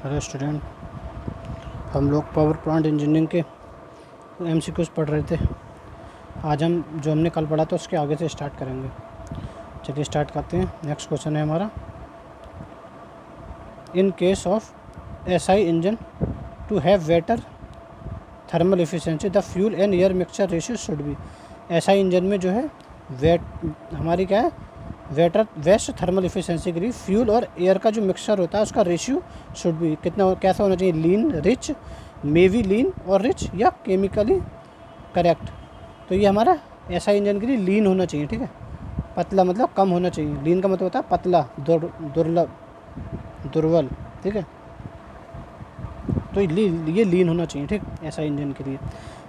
Hello student, हम लोग power plant engineering के एमसीक्यूज पढ़ रहे थे। आज हम जो हमने कल पढ़ा था उसके आगे से स्टार्ट करेंगे। चलिए स्टार्ट करते हैं। नेक्स्ट क्वेश्चन है हमारा, in case of SI engine to have better thermal efficiency the fuel and air mixture ratio should be. SI engine में जो है हमारी क्या है, वेस्ट थर्मल एफिशिएंसी के लिए फ्यूल और एयर का जो मिक्सचर होता है उसका रेशियो शुड भी कैसा होना चाहिए, लीन, रिच, मेवी लीन और रिच, या केमिकली करेक्ट। तो ये हमारा ऐसा इंजन के लिए लीन होना चाहिए, ठीक है। पतला मतलब कम होना चाहिए, लीन का मतलब होता है पतला, दुर्लभ, दुर्बल, ठीक है। तो ये लीन होना चाहिए, ठीक, ऐसा इंजन के लिए।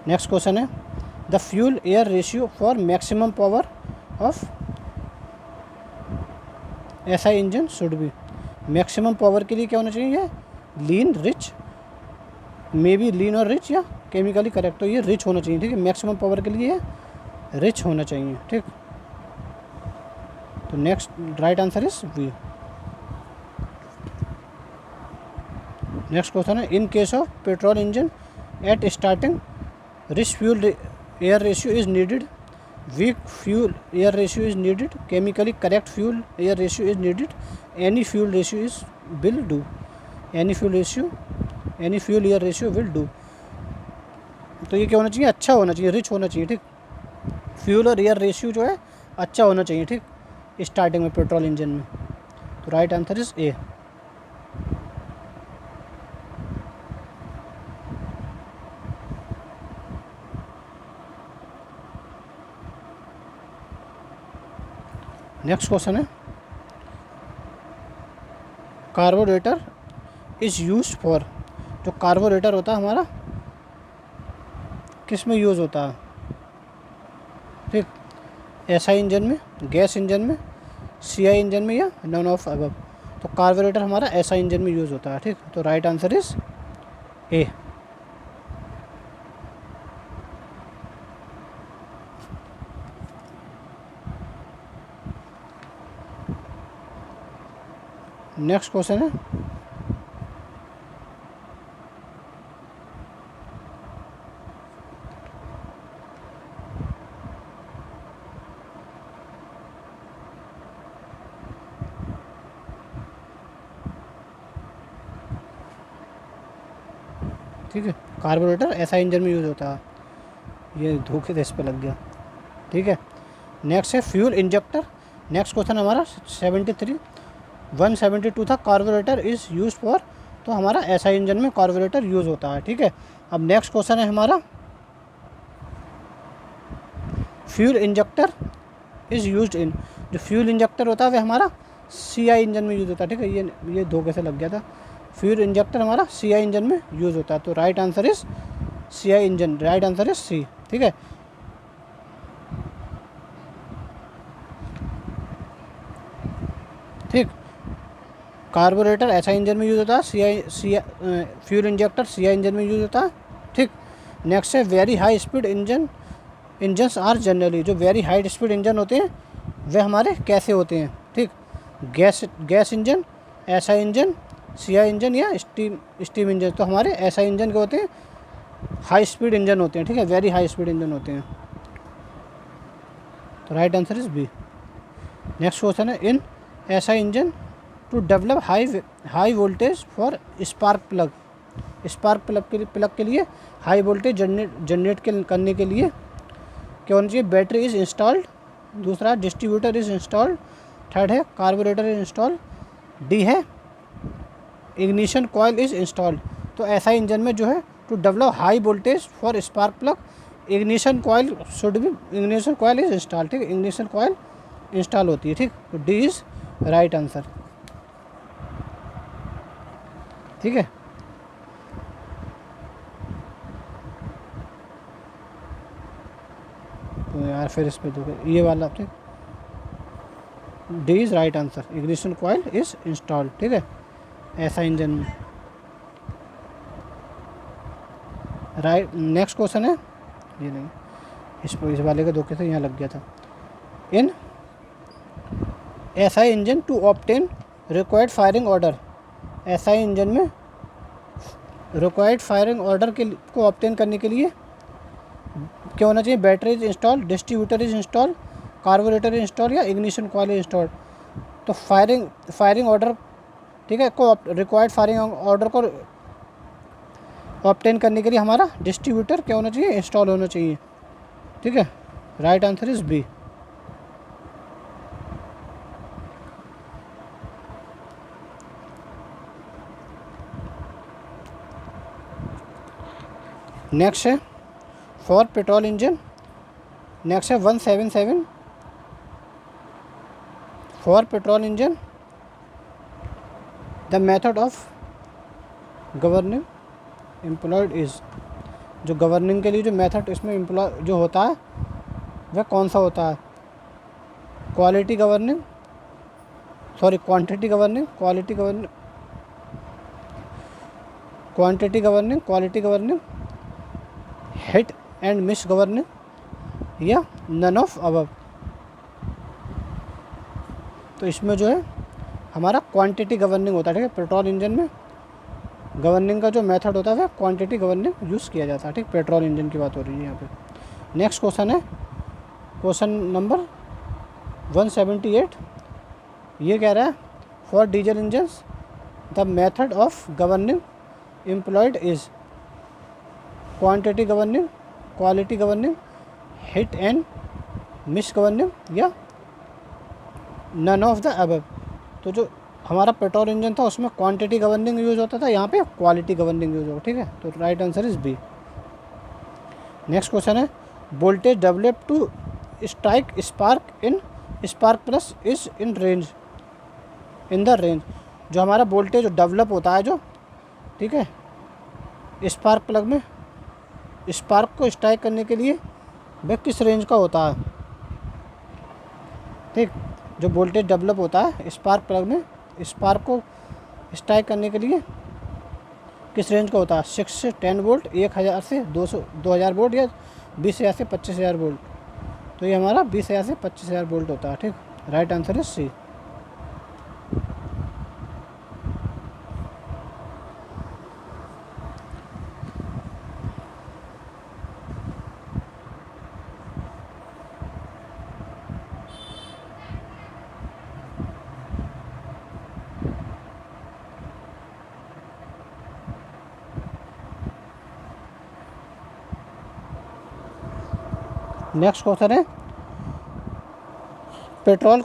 नेक्स्ट क्वेश्चन है, the fuel air ratio for maximum power of ऐसा इंजन शुड भी। मैक्सिमम पावर के लिए क्या होना चाहिए, लीन, रिच, मे बी लीन और रिच, या केमिकली करेक्ट। तो ये रिच होना चाहिए, ठीक है। मैक्सिमम पावर के लिए रिच होना चाहिए, ठीक। तो next right answer is B. Next question है, in case of petrol engine at starting rich fuel air ratio is needed, weak fuel air ratio is needed, chemically correct fuel air ratio is needed, any fuel ratio is will do, any fuel air ratio will do। तो ये क्या होना चाहिए, अच्छा होना चाहिए, rich होना चाहिए, ठीक। फ्यूल और एयर रेशियो जो है अच्छा होना चाहिए, ठीक, स्टार्टिंग में पेट्रोल इंजन में। तो right answer is A. Next question है, कार्बोरेटर इज़ यूज फॉर। जो कार्बोरेटर होता है हमारा किस में यूज़ होता है, ठीक, एसआई इंजन में, गैस इंजन में, सीआई इंजन में, या नन ऑफ अबव। तो कार्बोरेटर हमारा एसआई इंजन में यूज़ होता है, ठीक। तो right answer is A. Next question है, ठीक है, कार्बोरेटर ऐसा इंजन में यूज़ होता है। ये धोखे से इस पर लग गया, ठीक है। नेक्स्ट है फ्यूल इंजेक्टर। नेक्स्ट क्वेश्चन हमारा 172 था, कार्बोरेटर इज़ यूज फॉर। तो हमारा ऐसा इंजन में कार्बोरेटर यूज़ होता है, ठीक है। अब नेक्स्ट क्वेश्चन है हमारा, fuel injector is used in. जो फ्यूल इंजेक्टर होता है वह हमारा सीआई इंजन में यूज़ होता है, ठीक है। ये धोखे से लग गया था। फ्यूल इंजेक्टर हमारा सीआई इंजन में यूज़ होता है। तो right answer is CI engine, right answer is C, ठीक है। ठीक, कार्बोरेटर ऐसा इंजन में यूज़ होता है, फ्यूल इंजेक्टर सीआई इंजन में यूज़ होता है, ठीक। नेक्स्ट है, very high speed engines are generally. जो वेरी हाई स्पीड इंजन होते हैं वे हमारे कैसे होते हैं, ठीक। Gas engine, SI engine, CI engine, या स्टीम इंजन। तो हमारे ऐसा इंजन के होते हैं हाई स्पीड इंजन होते हैं, ठीक है, वेरी हाई स्पीड इंजन होते हैं। तो right answer is B. Next question है, in SI engine to develop high voltage for spark plug. Spark plug के लिए हाई वोल्टेज जनरेट करने के लिए क्या होना चाहिए, बैटरी इज़ इंस्टॉल्ड। दूसरा, डिस्ट्रीब्यूटर इज़ इंस्टॉल्ड। थर्ड है, कार्बोरेटर इज इंस्टॉल्ड। डी है, इग्निशन कॉयल इज़ इंस्टॉल्ड। तो ऐसा इंजन में जो है to develop high voltage for spark plug, ignition coil is install, ठीक है। इग्निशन कॉयल इंस्टॉल होती है, ठीक। तो डी इज़ राइट आंसर, ठीक है। तो यार फिर इस पे देखो, ये वाला ठीक, D is right answer, ignition coil is install, ठीक है, ऐसा इंजन में। राइट, नेक्स्ट क्वेश्चन है, ये नहीं, इस वाले का धोखे से यहाँ लग गया था। In SI engine to obtain required firing order. SI engine में रिक्वायर्ड फायरिंग ऑर्डर के को ऑब्टेन करने के लिए क्या होना चाहिए? Battery is install, distributor is install, carburettor install या इग्निशन कॉइल इंस्टॉल। तो फायरिंग ऑर्डर, ठीक है, को रिक्वायर्ड फायरिंग ऑर्डर को ऑब्टेन करने के लिए हमारा डिस्ट्रीब्यूटर क्या होना चाहिए? इंस्टॉल होना चाहिए। ठीक है, right answer is B. Next है फॉर पेट्रोल इंजन, नेक्स्ट है 177 for petrol engine the method of governing employed is. जो गवर्निंग के लिए जो मेथड इसमें एम्प्लॉय जो होता है वह कौन सा होता है? Quality governing, sorry quantity governing, quality governing, quantity governing, quality governing, hit and miss governing या नन ऑफ अबव। तो इसमें जो है हमारा क्वांटिटी गवर्निंग होता है। ठीक है, पेट्रोल इंजन में गवर्निंग का जो मेथड होता है वह क्वांटिटी गवर्निंग यूज़ किया जाता है। ठीक, पेट्रोल इंजन की बात हो रही है यहाँ पे। नेक्स्ट क्वेश्चन है क्वेश्चन नंबर 178। ये कह रहा है for diesel engines the method of governing employed is quantity governing, quality governing, hit and miss governing या नन ऑफ द अबव। तो जो हमारा पेट्रोल इंजन था उसमें क्वांटिटी गवर्निंग यूज़ होता था, यहाँ पे क्वालिटी गवर्निंग यूज़ होगा। ठीक है, तो right answer is B. Next question है voltage develop to strike spark plus is in range, in the range. जो हमारा वोल्टेज डेवलप होता है जो, ठीक है, स्पार्क प्लग में स्पार्क को स्ट्राइक करने के लिए वह किस रेंज का होता है? ठीक, जो वोल्टेज डेवलप होता है स्पार्क प्लग में स्पार्क को स्ट्राइक करने के लिए किस रेंज का होता है? 6 से 10 वोल्ट, 1000 से 2000 वोल्ट या 20,000 से 25,000 वोल्ट। तो ये हमारा 20,000 से 25,000 वोल्ट होता है। ठीक, राइट आंसर है सी। नेक्स्ट क्वेश्चन है petrol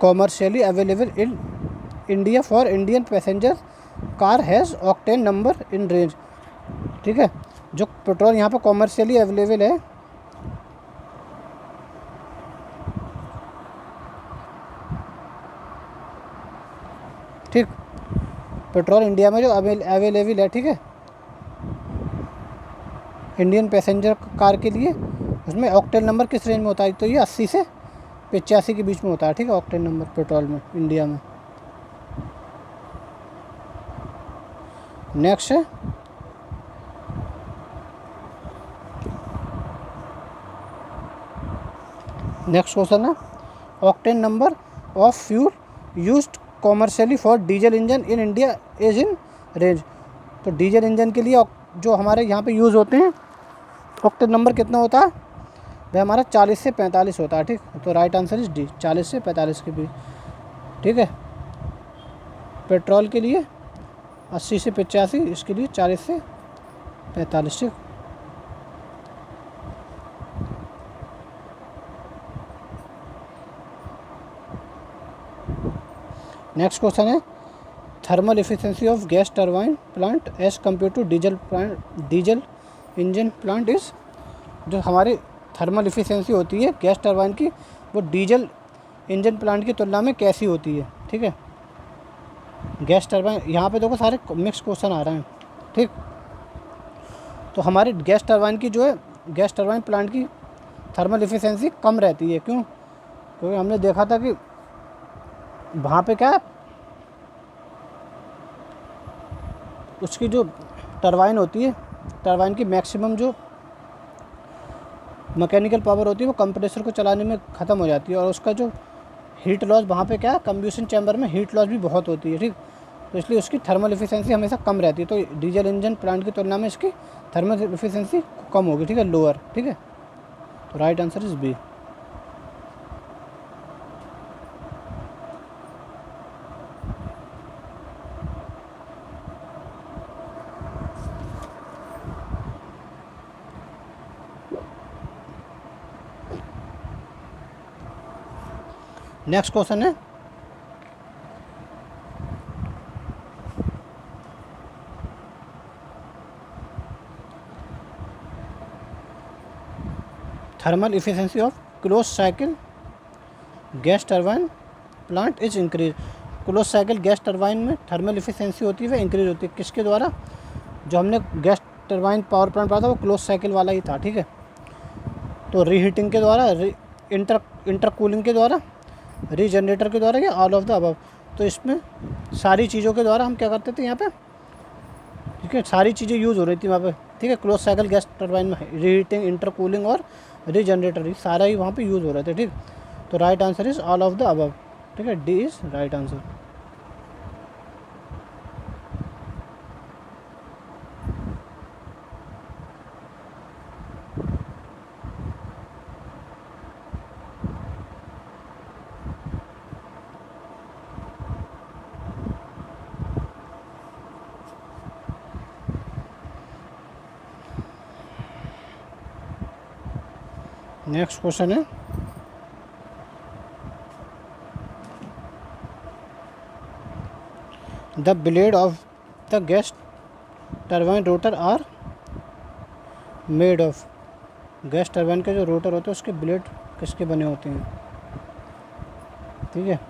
commercially available in India for Indian passenger car has octane number in range. ठीक है, जो पेट्रोल यहाँ पर कॉमर्शियली अवेलेबल है, ठीक, पेट्रोल इंडिया में जो अवेलेबल है, ठीक है, इंडियन पैसेंजर कार के लिए, उसमें ऑक्टेन नंबर किस रेंज में होता है? तो ये 80 से 85 के बीच में होता है। ठीक है, ऑक्टेन नंबर पेट्रोल में इंडिया में। नेक्स्ट है नेक्स्ट क्वेश्चन है octane number of fuel used commercially for diesel engine in India is in range. तो डीजल इंजन के लिए जो हमारे यहाँ पे यूज़ होते हैं ऑक्टेन नंबर कितना होता है? वह हमारा 40 से 45 होता है। ठीक, तो राइट आंसर इज डी, 40 से 45 के बीच। ठीक है, पेट्रोल के लिए 80 से 85, इसके लिए 40 से 45। ठीक, नेक्स्ट क्वेश्चन है thermal efficiency of gas turbine plant as compare to diesel engine plant is. जो हमारी थर्मल एफिशिएंसी होती है गैस टरबाइन की, वो डीजल इंजन प्लांट की तुलना में कैसी होती है? ठीक है, गैस टरबाइन, यहाँ पे देखो सारे मिक्स क्वेश्चन आ रहे हैं। ठीक, तो हमारी गैस टरबाइन की जो है, गैस टरबाइन प्लांट की थर्मल एफिशिएंसी कम रहती है। क्यों? क्योंकि हमने देखा था कि वहाँ पे क्या है, उसकी जो टरबाइन होती है, टरबाइन की मैक्सिमम जो मैकेनिकल पावर होती है वो कंप्रेसर को चलाने में ख़त्म हो जाती है, और उसका जो हीट लॉस वहाँ पे क्या है, कंब्यूशन चैम्बर में हीट लॉस भी बहुत होती है, ठीक। तो इसलिए उसकी थर्मल इफिशियंसी हमेशा कम रहती है। तो डीजल इंजन प्लांट की तुलना में इसकी थर्मल इफिशियंसी कम होगी, ठीक है, लोअर, ठीक है। तो right answer is B. Next question है thermal efficiency of close cycle gas turbine plant is increase. Close cycle gas turbine में थर्मल इफिशियंसी होती है वह इंक्रीज होती है किसके द्वारा? जो हमने गैस टरबाइन पावर प्लांट पढ़ा था वो क्लोज साइकिल वाला ही था, ठीक है। तो रीहीटिंग के द्वारा, इंटरकूलिंग के द्वारा, रीजनरेटर के द्वारा, या ऑल ऑफ द अबव। तो इसमें सारी चीज़ों के द्वारा हम क्या करते थे यहाँ पे, ठीक है, सारी चीज़ें यूज़ हो रही थी वहाँ पे, ठीक है। क्लोज साइकिल गैस टरबाइन में रीहीटिंग, इंटरकूलिंग और रीजनरेटर सारा ही वहाँ पे यूज़ हो रहे थे, ठीक। तो right answer is all of the above, ठीक है, D is right answer. Next question है the blade of the gas turbine rotor are made of. Gas turbine के जो रोटर होते हैं उसके ब्लेड किसके बने होते हैं? ठीक है,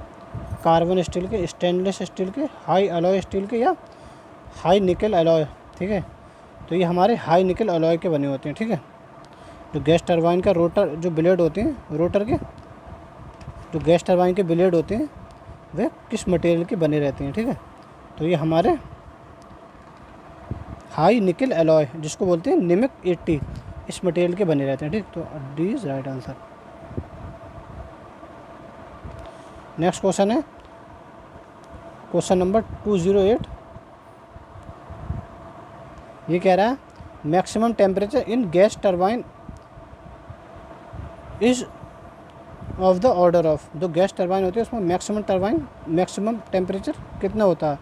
कार्बन स्टील के, स्टेनलेस स्टील के, हाई अलॉय स्टील के, या हाई निकल अलॉय, ठीक है। तो ये हमारे हाई निकल अलॉय के बने होते हैं, ठीक है। जो गैस टरबाइन का रोटर जो ब्लेड होते हैं, रोटर के जो गैस टरबाइन के ब्लेड होते हैं वे किस मटेरियल के बने रहते हैं, ठीक है। तो ये हमारे हाई निकल अलॉय जिसको बोलते हैं निमिक 80, इस मटेरियल के बने रहते हैं, ठीक। तो D is right answer. Next question है क्वेश्चन नंबर 208। ये कह रहा है maximum temperature in gas turbine is of the order of. जो गैस टरबाइन होती है उसमें मैक्सिमम टेम्परेचर कितना होता है,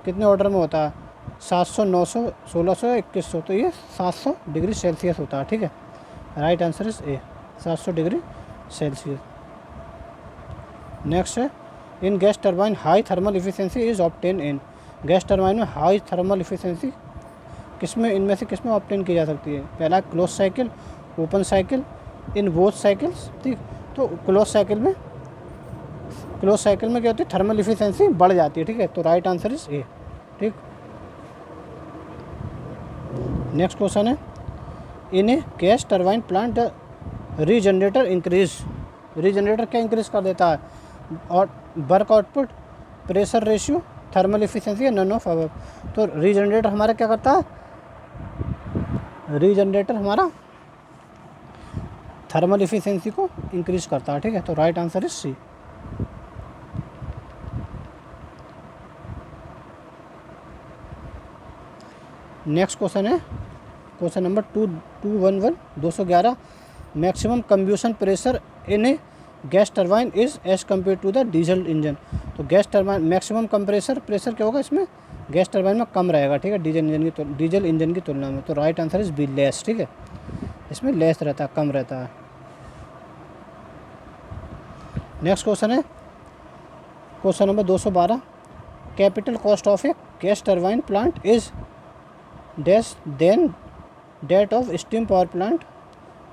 कितने ऑर्डर में होता है? 700, 900, 1600 या 2100। तो ये 700 डिग्री सेल्सियस होता है, ठीक है। Right answer is A, 700 degree Celsius. Next है in gas turbine high thermal efficiency is obtain in. Gas turbine में हाई थर्मल इफिशियंसी किसमें, इनमें से किसमें ऑब्टेन की जा सकती है? पहला close cycle, open cycle, in both cycles, ठीक। तो क्लोज साइकिल में क्या होती है, थर्मल इफिशियंसी बढ़ जाती है, ठीक है। तो राइट आंसर इज ए, ठीक। नेक्स्ट क्वेश्चन है in a gas turbine plant regenerator increase. Regenerator क्या इंक्रीज कर देता है? और work output, pressure ratio, thermal efficiency या नन ऑफ अबव। तो रीजनरेटर हमारा क्या करता है? रीजनरेटर हमारा थर्मल इफिशियंसी को इंक्रीज करता है, ठीक है। तो right answer is C. Next question है question number 211 maximum combustion pressure in a gas turbine is as compare to the diesel engine. तो gas turbine maximum compressor pressure क्या होगा इसमें? गैस टरबाइन में कम रहेगा, ठीक है, डीजल इंजन की तुलना में। तो right answer is B, less, ठीक है। इसमें लेस रहता है, कम रहता है। नेक्स्ट क्वेश्चन है question number 212 capital cost of a gas turbine plant is dash than that of steam power plant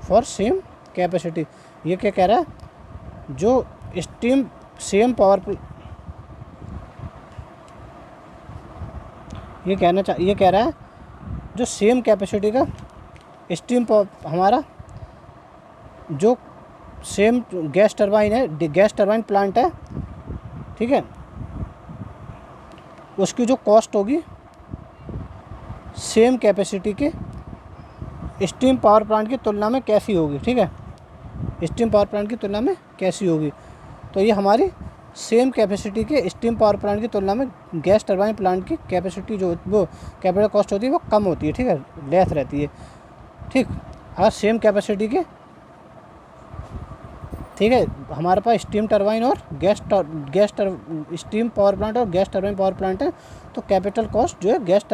for same capacity. ये क्या कह रहा है? जो स्टीम सेम पावर ये कह रहा है जो सेम कैपेसिटी का स्टीम पावर हमारा जो सेम गैस टरबाइन है, गैस टरबाइन प्लांट है, ठीक है, उसकी जो कॉस्ट होगी सेम कैपेसिटी के स्टीम पावर प्लांट की तुलना में कैसी होगी, ठीक है, स्टीम पावर प्लांट की तुलना में कैसी होगी। तो ये हमारी सेम कैपेसिटी के स्टीम पावर प्लांट की तुलना में गैस टरबाइन प्लांट की कैपेसिटी जो वो कैपिटल कॉस्ट होती है वो कम होती है, ठीक है, लेस रहती है, ठीक। अगर सेम कैपेसिटी के, ठीक है, हमारे पास स्टीम टरबाइन और स्टीम पावर प्लांट और गैस टरबाइन पावर प्लांट है, तो कैपिटल कॉस्ट जो है गैस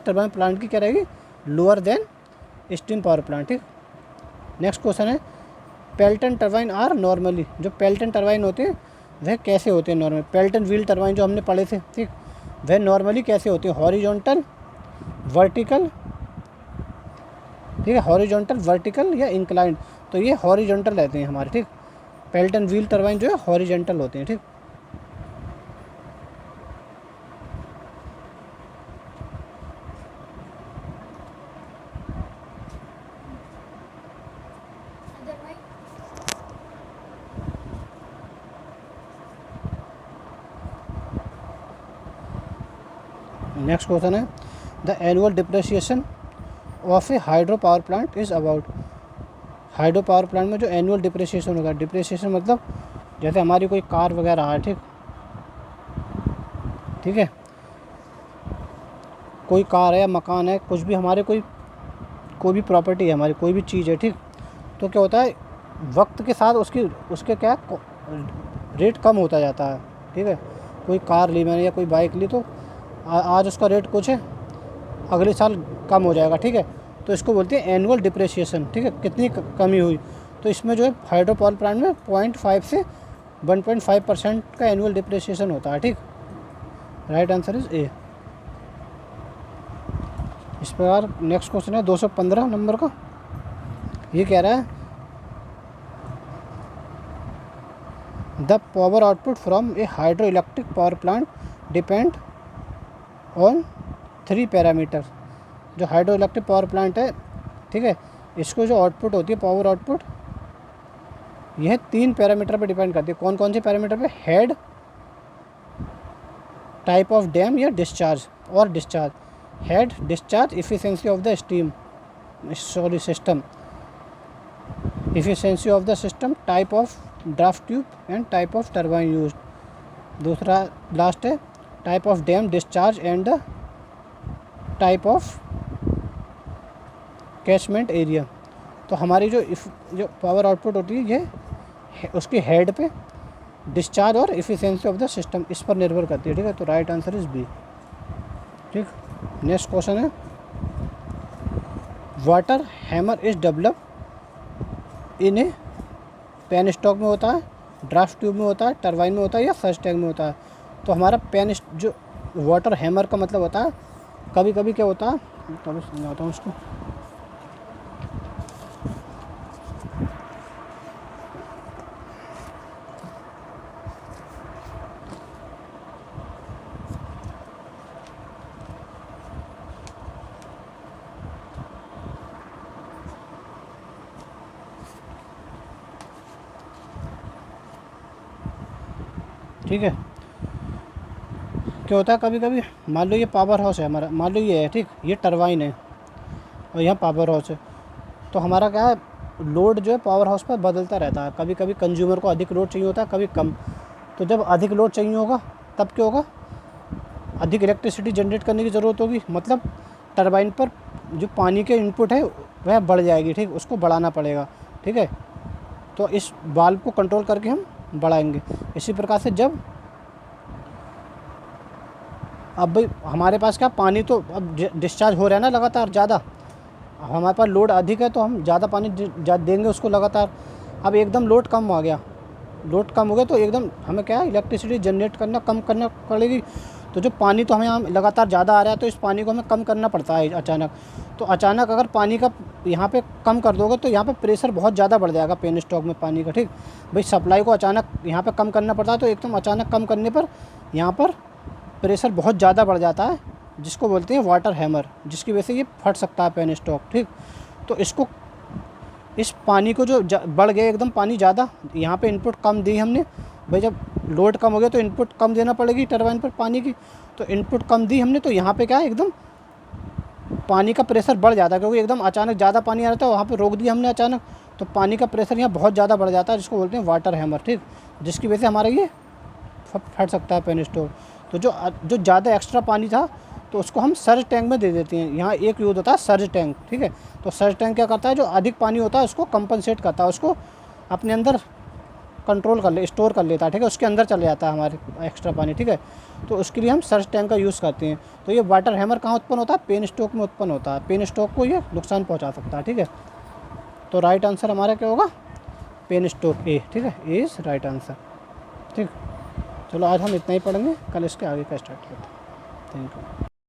टरबाइन प्लांट की क्या रहेगी, lower than steam power plant, ठीक। नेक्स्ट क्वेश्चन है पेल्टन टरबाइन आर नॉर्मली, जो पेल्टन टरबाइन होते हैं वह कैसे होते हैं नॉर्मल, पेल्टन व्हील टरबाइन जो हमने पढ़े थे, ठीक, वह नॉर्मली कैसे होते हैं, हॉरिजॉन्टल, वर्टिकल, ठीक है, हॉरिजॉन्टल, वर्टिकल या इंक्लाइंड। तो ये हॉरिजॉन्टल रहते हैं हमारे, ठीक, पेल्टन व्हील टरबाइन जो है हॉरिजॉन्टल होते हैं, ठीक। नेक्स्ट क्वेश्चन है the annual depreciation of A hydro power plant is about. Hydro power plant में जो एनुअल डिप्रिसिएशन होगा, डिप्रिसिएशन मतलब जैसे हमारी कोई कार वगैरह है, ठीक, ठीक है, कोई कार है या मकान है, कुछ भी हमारे कोई भी प्रॉपर्टी है हमारी, कोई भी चीज़ है, ठीक, तो क्या होता है वक्त के साथ उसके क्या रेट कम होता जाता है, ठीक है। कोई कार ली मैंने या कोई बाइक ली, तो आज उसका रेट कुछ है, अगले साल कम हो जाएगा, ठीक है, तो इसको बोलते हैं एनुअल डिप्रिसिएशन, ठीक है, कितनी कमी हुई। तो इसमें जो है हाइड्रो पावर प्लांट में 0.5 से 1.5% का एनुअल डिप्रिसिएशन होता है, ठीक। राइट आंसर इज ए। इस प्रकार नेक्स्ट क्वेश्चन है 215 नंबर का, ये कह रहा है the power output from A hydro electric power plant depend on 3 parameter. जो हाइड्रो इलेक्ट्रिक पावर प्लांट है, ठीक है, इसको जो आउटपुट होती है पावर आउटपुट, यह 3 पैरामीटर पर डिपेंड करती है। कौन कौन से पैरामीटर पे, हेड, टाइप ऑफ डैम या डिस्चार्ज और discharge, head, discharge, efficiency of the system, efficiency of the system, type of draft tube and type of turbine use. दूसरा लास्ट है type of dam, discharge and the type of catchment area. तो हमारी जो power output होती है ये उसके head पे, डिस्चार्ज और इफिशिएंसी ऑफ द सिस्टम, इस पर निर्भर करती है, ठीक है। तो राइट आंसर इज बी, ठीक। नेक्स्ट क्वेश्चन है water hammer is develop in a penstock में होता है, ड्राफ्ट ट्यूब में होता है, टरबाइन में होता है या फर्स्ट टैंक में होता है। तो हमारा जो वाटर हैमर का मतलब होता है, कभी कभी क्या होता है, तभी समझाता हूँ उसको। ठीक है, क्या होता है कभी कभी, मान लो ये पावर हाउस है हमारा, मान लो ये है, ठीक, ये टरबाइन है और यहाँ पावर हाउस है। तो हमारा क्या है, लोड जो है पावर हाउस पर बदलता रहता है, कभी कभी कंज्यूमर को अधिक लोड चाहिए होता है, कभी कम। तो जब अधिक लोड चाहिए होगा तब क्या होगा, अधिक इलेक्ट्रिसिटी जनरेट करने की ज़रूरत होगी, मतलब टरबाइन पर जो पानी के इनपुट है वह बढ़ जाएगी, ठीक, उसको बढ़ाना पड़ेगा, ठीक है। तो इस वाल्व को कंट्रोल करके हम बढ़ाएंगे। इसी प्रकार से जब अब भाई हमारे पास क्या पानी तो अब डिस्चार्ज हो रहा है ना लगातार ज़्यादा, हमारे पास लोड अधिक है तो हम ज़्यादा पानी देंगे उसको लगातार। अब एकदम लोड कम आ गया, लोड कम हो गया तो एकदम हमें क्या है इलेक्ट्रिसिटी जनरेट करना कम करना पड़ेगी। तो जो पानी तो हमें यहाँ लगातार ज़्यादा आ रहा है तो इस पानी को हमें कम करना पड़ता है अचानक। तो अचानक अगर पानी का यहाँ पे कम कर दोगे तो यहाँ पे प्रेशर बहुत ज़्यादा बढ़ जाएगा पेन स्टॉक में पानी का, ठीक। भाई सप्लाई को अचानक यहाँ पे कम करना पड़ता है, तो एकदम अचानक कम करने पर यहाँ पर प्रेशर बहुत ज़्यादा बढ़ जाता है, जिसको बोलते हैं वाटर हैमर, जिसकी वजह से ये फट सकता है पेन स्टॉक, ठीक। तो इसको इस पानी को जो बढ़ गया एकदम पानी ज़्यादा, यहाँ पे इनपुट कम दी हमने, भाई जब लोड कम हो गया तो इनपुट कम देना पड़ेगी टरबाइन पर पानी की, तो इनपुट कम दी हमने, तो यहाँ पे क्या है एकदम पानी का प्रेशर बढ़ जाता है, क्योंकि एकदम अचानक ज़्यादा पानी आ रहा था, वहाँ पे रोक दिया हमने अचानक, तो पानी का प्रेशर यहाँ बहुत ज़्यादा बढ़ जाता है, जिसको बोलते हैं वाटर हैमर, ठीक, जिसकी वजह से हमारा ये फट सकता है पेन स्टोव। तो जो ज़्यादा एक्स्ट्रा पानी था तो उसको हम सर्ज टैंक में दे देते हैं। यहाँ एक यूज़ होता है सर्ज टैंक, ठीक है। तो सर्ज टैंक क्या करता है, जो अधिक पानी होता है उसको कंपनसेट करता है, उसको अपने अंदर कंट्रोल स्टोर कर लेता है, ठीक है, उसके अंदर चले जाता है हमारे एक्स्ट्रा पानी, ठीक है। तो उसके लिए हम सर्ज टैंक का यूज़ करते हैं। तो ये वाटर हैमर कहाँ उत्पन्न होता है, पेन स्टोक में उत्पन्न होता है, पेन स्टोक को ये नुकसान पहुँचा सकता है, ठीक है। तो राइट आंसर हमारा क्या होगा, पेन स्टोक ए, ठीक है, ए इज़ राइट आंसर, ठीक। चलो आज हम इतना ही पढ़ेंगे, कल इसके आगे का स्टार्ट करते हैं। Thank you.